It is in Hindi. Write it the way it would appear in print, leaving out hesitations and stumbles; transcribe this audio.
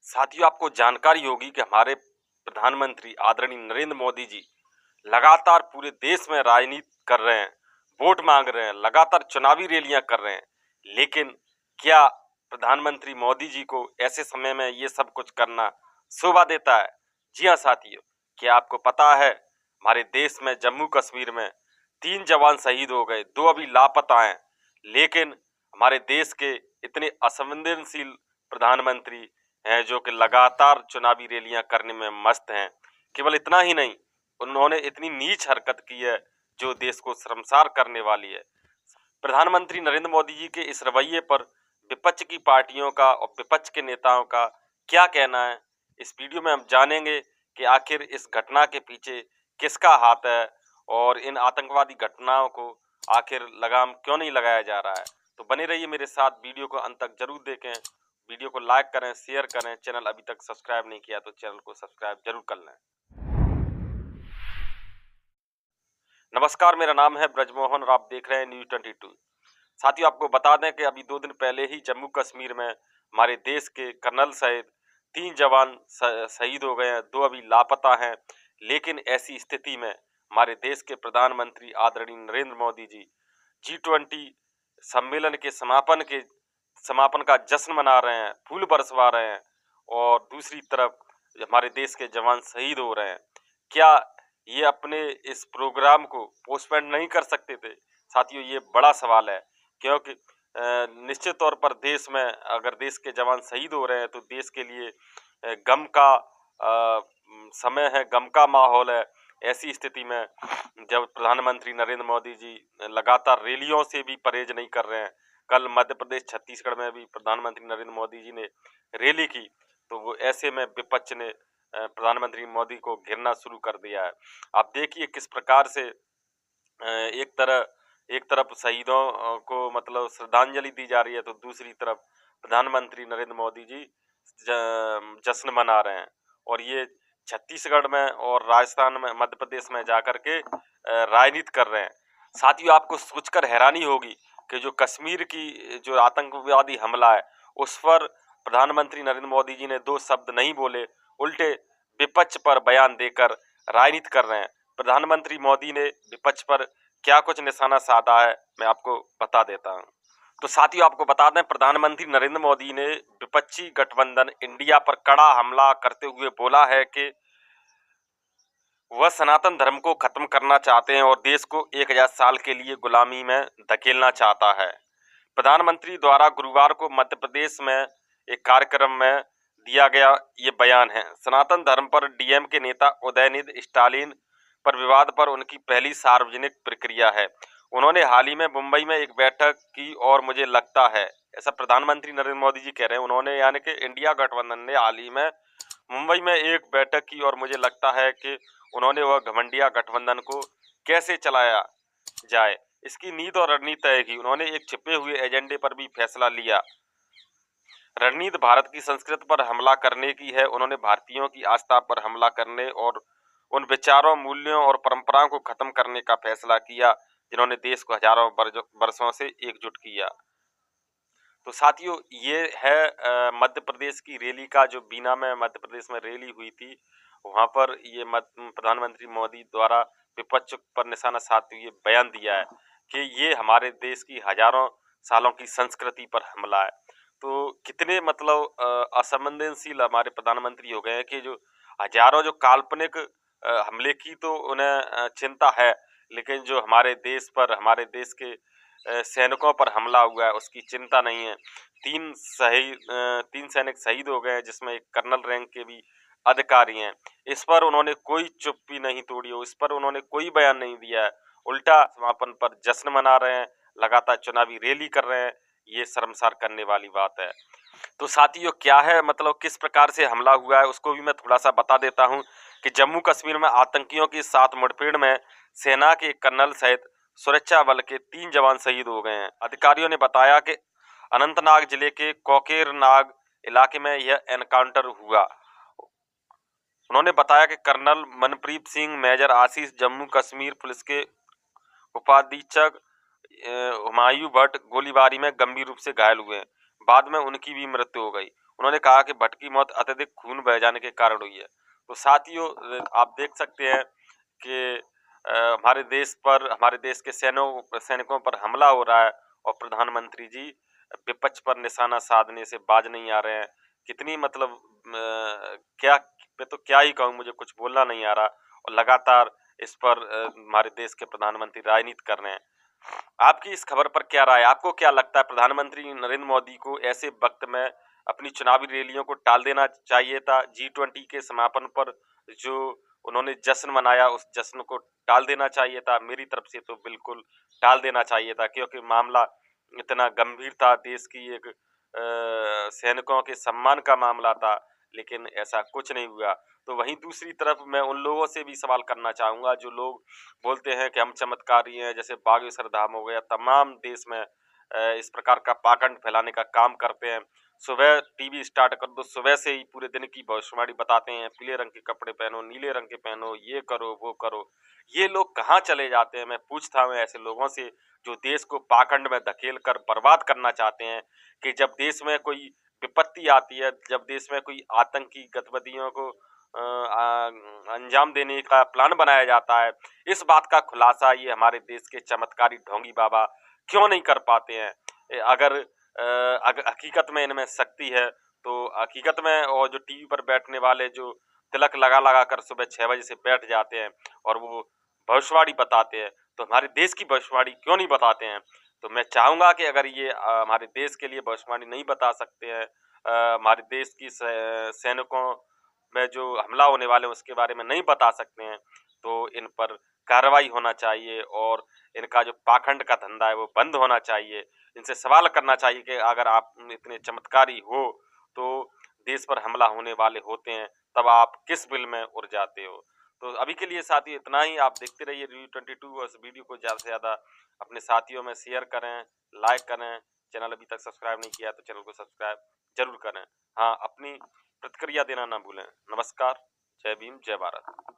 साथियों, आपको जानकारी होगी कि हमारे प्रधानमंत्री आदरणीय नरेंद्र मोदी जी लगातार पूरे देश में राजनीति कर रहे हैं, वोट मांग रहे हैं, लगातार चुनावी रैलियां कर रहे हैं। लेकिन क्या प्रधानमंत्री मोदी जी को ऐसे समय में ये सब कुछ करना शोभा देता है? जी हाँ साथियों, क्या आपको पता है हमारे देश में जम्मू कश्मीर में 3 जवान शहीद हो गए, 2 अभी लापता हैं। लेकिन हमारे देश के इतने असंवेदनशील प्रधानमंत्री हैं जो कि लगातार चुनावी रैलियां करने में मस्त हैं। केवल इतना ही नहीं, उन्होंने इतनी नीच हरकत की है जो देश को शर्मसार करने वाली है। प्रधानमंत्री नरेंद्र मोदी जी के इस रवैये पर विपक्ष की पार्टियों का और विपक्ष के नेताओं का क्या कहना है, इस वीडियो में हम जानेंगे कि आखिर इस घटना के पीछे किसका हाथ है और इन आतंकवादी घटनाओं को आखिर लगाम क्यों नहीं लगाया जा रहा है। तो बने रहिए मेरे साथ, वीडियो को अंत तक जरूर देखें, वीडियो को लाइक करें, शेयर करें, चैनल अभी तक सब्सक्राइब नहीं किया तो चैनल को सब्सक्राइब जरूर कर लें। नमस्कार, मेरा नाम है ब्रजमोहन और आप देख रहे हैं न्यूज 22। साथियों, आपको बता दें कि अभी 2 दिन पहले ही जम्मू कश्मीर में हमारे देश के कर्नल सहित 3 जवान शहीद हो गए हैं, 2 अभी लापता हैं। लेकिन ऐसी स्थिति में हमारे देश के प्रधानमंत्री आदरणीय नरेंद्र मोदी जी G20 सम्मेलन के समापन का जश्न मना रहे हैं, फूल बरसवा रहे हैं और दूसरी तरफ हमारे देश के जवान शहीद हो रहे हैं। क्या ये अपने इस प्रोग्राम को पोस्टपोन नहीं कर सकते थे? साथियों, ये बड़ा सवाल है, क्योंकि निश्चित तौर पर देश में अगर देश के जवान शहीद हो रहे हैं तो देश के लिए गम का समय है, गम का माहौल है। ऐसी स्थिति में जब प्रधानमंत्री नरेंद्र मोदी जी लगातार रैलियों से भी परहेज नहीं कर रहे हैं, कल मध्य प्रदेश छत्तीसगढ़ में भी प्रधानमंत्री नरेंद्र मोदी जी ने रैली की, तो वो ऐसे में विपक्ष ने प्रधानमंत्री मोदी को घेरना शुरू कर दिया है। आप देखिए किस प्रकार से एक तरफ शहीदों को मतलब श्रद्धांजलि दी जा रही है, तो दूसरी तरफ प्रधानमंत्री नरेंद्र मोदी जी जश्न मना रहे हैं। और ये छत्तीसगढ़ में और राजस्थान में, मध्य प्रदेश में जाकर के राजनीति कर रहे हैं। साथियों, आपको सोचकर हैरानी होगी कि जो कश्मीर की जो आतंकवादी हमला है उस पर प्रधानमंत्री नरेंद्र मोदी जी ने 2 शब्द नहीं बोले, उल्टे विपक्ष पर बयान देकर राजनीति कर रहे हैं। प्रधानमंत्री मोदी ने विपक्ष पर क्या कुछ निशाना साधा है, मैं आपको बता देता हूं। तो साथियों, आपको बता दें, प्रधानमंत्री नरेंद्र मोदी ने विपक्षी गठबंधन इंडिया पर कड़ा हमला करते हुए बोला है कि वह सनातन धर्म को खत्म करना चाहते हैं और देश को 1000 साल के लिए गुलामी में धकेलना चाहता है। प्रधानमंत्री द्वारा गुरुवार को मध्य प्रदेश में एक कार्यक्रम में दिया गया ये बयान है। सनातन धर्म पर डीएम के नेता उदयनिधि स्टालिन पर विवाद पर उनकी पहली सार्वजनिक प्रतिक्रिया है। उन्होंने हाल ही में मुंबई में एक बैठक की और मुझे लगता है, ऐसा प्रधानमंत्री नरेंद्र मोदी जी कह रहे हैं, उन्होंने यानी कि इंडिया गठबंधन ने हाल ही में मुंबई में एक बैठक की और मुझे लगता है कि उन्होंने वह घमंडिया गठबंधन को कैसे चलाया जाए इसकी नीति और रणनीति तय की। उन्होंने एक छिपे हुए एजेंडे पर भी फैसला लिया। रणनीति भारत की संस्कृति पर हमला करने की है। उन्होंने भारतीयों की आस्था पर हमला करने और उन विचारों, मूल्यों और परंपराओं को खत्म करने का फैसला किया जिन्होंने देश को हजारों वर्षों से एकजुट किया। तो साथियों, ये है मध्य प्रदेश की रैली का, जो बीना में मध्य प्रदेश में रैली हुई थी, वहां पर ये प्रधानमंत्री मोदी द्वारा विपक्ष पर निशाना साधते हुए बयान दिया है कि ये हमारे देश की हजारों सालों की संस्कृति पर हमला है। तो कितने मतलब असंवेदनशील हमारे प्रधानमंत्री हो गए हैं कि जो हजारों जो काल्पनिक हमले की तो उन्हें चिंता है, लेकिन जो हमारे देश पर, हमारे देश के सैनिकों पर हमला हुआ है उसकी चिंता नहीं है। 3 सैनिक शहीद हो गए हैं, जिसमें एक कर्नल रैंक के भी अधिकारी हैं। इस पर उन्होंने कोई चुप्पी नहीं तोड़ी हो, इस पर उन्होंने कोई बयान नहीं दिया है, उल्टा समापन पर जश्न मना रहे हैं, लगातार चुनावी रैली कर रहे हैं। ये शर्मसार करने वाली बात है। तो साथियों, क्या है मतलब किस प्रकार से हमला हुआ है उसको भी मैं थोड़ा सा बता देता हूं कि जम्मू कश्मीर में आतंकियों के साथ मुठभेड़ में सेना के कर्नल सहित सुरक्षा बल के 3 जवान शहीद हो गए हैं। अधिकारियों ने बताया कि अनंतनाग जिले के कोकेरनाग इलाके में यह एनकाउंटर हुआ। उन्होंने बताया कि कर्नल मनप्रीत सिंह, मेजर आशीष जम्मू कश्मीर पुलिस के उपाधीक्षक हुमायूं भट्ट गोलीबारी में गंभीर रूप से घायल हुए। बाद में उनकी भी मृत्यु हो गई। उन्होंने कहा कि भट्ट की मौत अत्यधिक खून बह जाने के कारण हुई है। तो साथियों, आप देख सकते हैं कि हमारे देश पर, हमारे देश के सैनिकों पर हमला हो रहा है और प्रधानमंत्री जी विपक्ष पर निशाना साधने से बाज नहीं आ रहे हैं। कितनी मतलब क्या, मैं तो क्या ही कहूँ, मुझे कुछ बोलना नहीं आ रहा। और लगातार इस पर हमारे देश के प्रधानमंत्री राजनीति कर रहे हैं। आपकी इस खबर पर क्या राय है? आपको क्या लगता है, प्रधानमंत्री नरेंद्र मोदी को ऐसे वक्त में अपनी चुनावी रैलियों को टाल देना चाहिए था? G20 के समापन पर जो उन्होंने जश्न मनाया, उस जश्न को टाल देना चाहिए था? मेरी तरफ से तो बिल्कुल टाल देना चाहिए था, क्योंकि मामला इतना गंभीर था, देश की एक सैनिकों के सम्मान का मामला था, लेकिन ऐसा कुछ नहीं हुआ। तो वहीं दूसरी तरफ मैं उन लोगों से भी सवाल करना चाहूंगा जो लोग बोलते हैं कि हम चमत्कारी हैं, जैसे बागेश्वर धाम हो गया, तमाम देश में इस प्रकार का पाखंड फैलाने का काम करते हैं। सुबह टीवी स्टार्ट कर दो, सुबह से ही पूरे दिन की भविष्यवाणी बताते हैं, पीले रंग के कपड़े पहनो, नीले रंग के पहनो, ये करो वो करो। ये लोग कहाँ चले जाते हैं? मैं पूछता हूँ ऐसे लोगों से जो देश को पाखंड में धकेल कर बर्बाद करना चाहते हैं, कि जब देश में कोई विपत्ति आती है, जब देश में कोई आतंकी गतिविधियों को अंजाम देने का प्लान बनाया जाता है, इस बात का खुलासा ये हमारे देश के चमत्कारी ढोंगी बाबा क्यों नहीं कर पाते हैं? अगर हकीकत में इनमें शक्ति है, तो हकीकत में, और जो टीवी पर बैठने वाले जो तिलक लगा लगा कर सुबह 6 बजे से बैठ जाते हैं और वो भविष्यवाणी बताते हैं, तो हमारे देश की भविष्यवाणी क्यों नहीं बताते हैं? तो मैं चाहूंगा कि अगर ये हमारे देश के लिए भविष्यवाणी नहीं बता सकते हैं, हमारे देश की सैनिकों में जो हमला होने वाले हैं उसके बारे में नहीं बता सकते हैं, तो इन पर कार्रवाई होना चाहिए और इनका जो पाखंड का धंधा है वो बंद होना चाहिए। इनसे सवाल करना चाहिए कि अगर आप इतने चमत्कारी हो, तो देश पर हमला होने वाले होते हैं, तब आप किस बिल में उड़ जाते हो? तो अभी के लिए साथियों इतना ही। आप देखते रहिए रिव्यू 22 और इस वीडियो को ज़्यादा से ज़्यादा अपने साथियों में शेयर करें, लाइक करें। चैनल अभी तक सब्सक्राइब नहीं किया तो चैनल को सब्सक्राइब जरूर करें। हाँ, अपनी प्रतिक्रिया देना ना भूलें। नमस्कार, जय भीम, जय भारत।